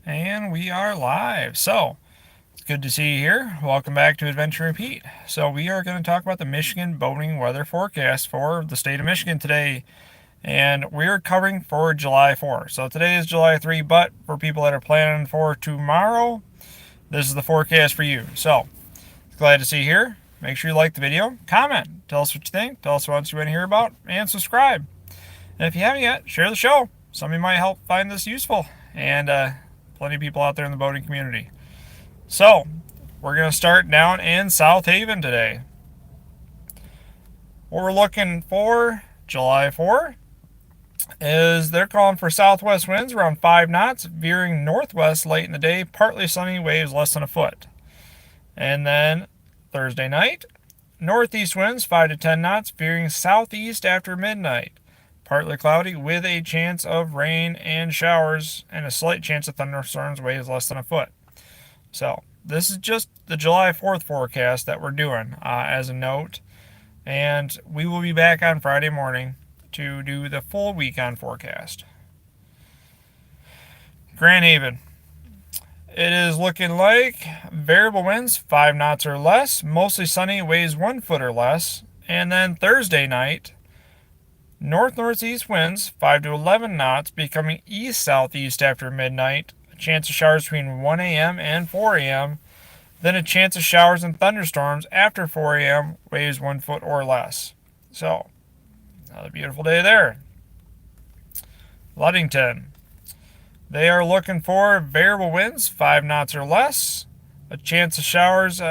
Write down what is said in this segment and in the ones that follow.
And we are live. So, it's good to see you here. Welcome back to Adventure Repeat. So, we are going to talk about the Michigan boating weather forecast for the state of Michigan today. And we're covering for July 4. So, today is July 3, but for people that are planning for tomorrow, this is the forecast for you. So, glad to see you here. Make sure you like the video, comment, tell us what you think, tell us what else you want to hear about, and subscribe. And if you haven't yet, share the show. Somebody might help find this useful. And plenty of people out there in the boating community. So, we're going to start down in South Haven today. What we're looking for July 4 is they're calling for southwest winds around 5 knots, veering northwest late in the day, partly sunny, waves less than a foot. And then Thursday night, northeast winds 5 to 10 knots, veering southeast after midnight. Partly cloudy with a chance of rain and showers and a slight chance of thunderstorms, waves less than a foot. So, this is just the July 4th forecast that we're doing as a note. And we will be back on Friday morning to do the full weekend forecast. Grand Haven. It is looking like variable winds 5 knots or less, mostly sunny, waves 1 foot or less. And then Thursday night, north-northeast winds 5 to 11 knots, becoming east-southeast after midnight. A chance of showers between 1 a.m. and 4 a.m. Then a chance of showers and thunderstorms after 4 a.m. Waves 1 foot or less. So, another beautiful day there. Ludington. They are looking for variable winds 5 knots or less. A chance of showers,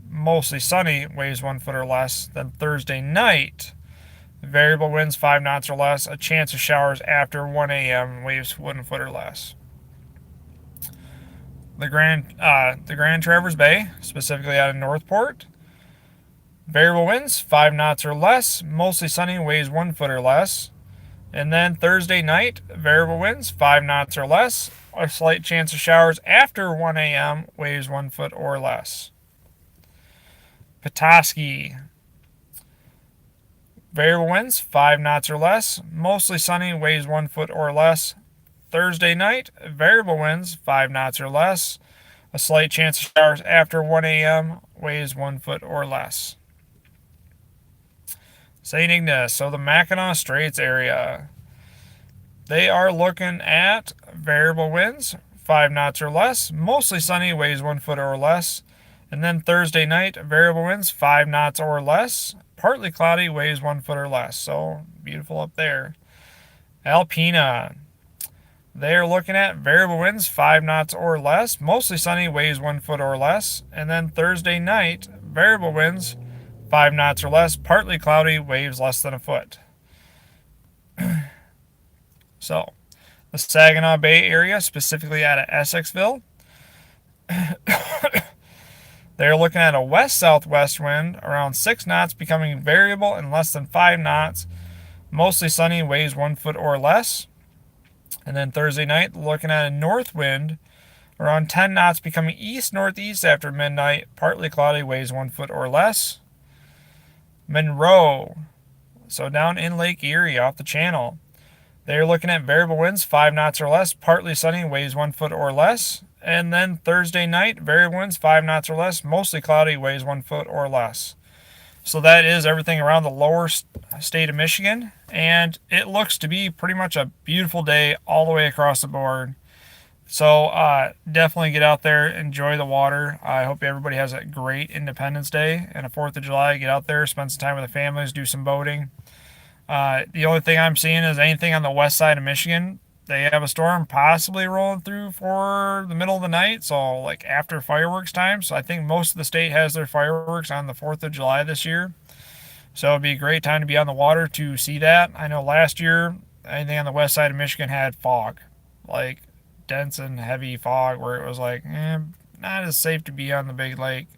mostly sunny, waves 1 foot or less. Then Thursday night, variable winds 5 knots or less. A chance of showers after 1 a.m. Waves 1 foot or less. The Grand Traverse Bay, specifically out of Northport. Variable winds 5 knots or less. Mostly sunny, waves 1 foot or less. And then Thursday night, variable winds 5 knots or less. A slight chance of showers after 1 a.m. Waves 1 foot or less. Petoskey. Variable winds 5 knots or less. Mostly sunny, waves 1 foot or less. Thursday night, variable winds 5 knots or less. A slight chance of showers after 1 a.m. Waves 1 foot or less. St. Ignace, so the Mackinac Straits area. They are looking at variable winds 5 knots or less. Mostly sunny, waves 1 foot or less. And then Thursday night, variable winds 5 knots or less. Partly cloudy, waves 1 foot or less. So beautiful up there. Alpena. They are looking at variable winds 5 knots or less. Mostly sunny, waves 1 foot or less. And then Thursday night, variable winds 5 knots or less. Partly cloudy, waves less than a foot. So, the Saginaw Bay area, specifically out of Essexville. They're looking at a west-southwest wind around 6 knots, becoming variable and less than 5 knots. Mostly sunny, waves 1 foot or less. And then Thursday night, looking at a north wind around 10 knots, becoming east-northeast after midnight. Partly cloudy, waves 1 foot or less. Monroe, so down in Lake Erie off the channel. They're looking at variable winds 5 knots or less, partly sunny, waves 1 foot or less. And then Thursday night, variable winds 5 knots or less, mostly cloudy, waves 1 foot or less. So that is everything around the lower state of Michigan. And it looks to be pretty much a beautiful day all the way across the board. So definitely get out there, enjoy the water. I hope everybody has a great Independence Day and a 4th of July. Get out there, spend some time with the families, do some boating. The only thing I'm seeing is anything on the west side of Michigan. They have a storm possibly rolling through for the middle of the night, so like after fireworks time. So I think most of the state has their fireworks on the 4th of July this year. So it'd be a great time to be on the water to see that. I know last year, anything on the west side of Michigan had fog, like dense and heavy fog, where it was like, not as safe to be on the big lake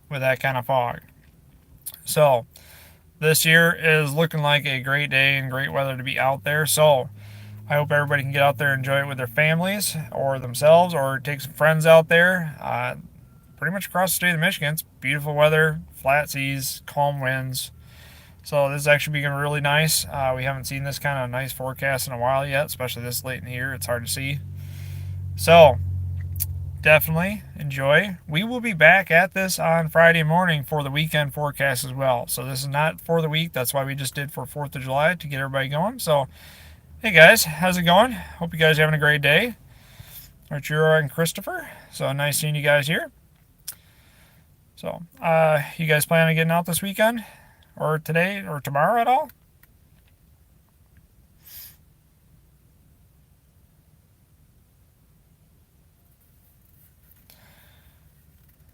with that kind of fog. So this year is looking like a great day and great weather to be out there. So I hope everybody can get out there and enjoy it with their families or themselves or take some friends out there. Pretty much across the state of Michigan, it's beautiful weather, flat seas, calm winds. So this is actually being really nice. We haven't seen this kind of nice forecast in a while yet, especially this late in the year. It's hard to see. So definitely enjoy. We will be back at this on Friday morning for the weekend forecast as well. So this is not for the week. That's why we just did for 4th of July to get everybody going. So, hey guys, how's it going? Hope you guys are having a great day. Arturo and Christopher. So nice seeing you guys here. So, you guys planning on getting out this weekend? Or today or tomorrow at all?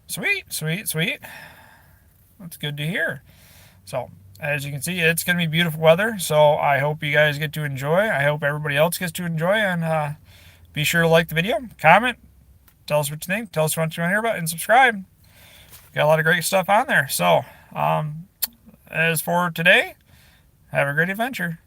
Sweet, sweet, sweet. That's good to hear. So, as you can see, it's going to be beautiful weather. So, I hope you guys get to enjoy. I hope everybody else gets to enjoy. And be sure to like the video, comment, tell us what you think, tell us what you want to hear about, and subscribe. Got a lot of great stuff on there. So, as for today, have a great adventure.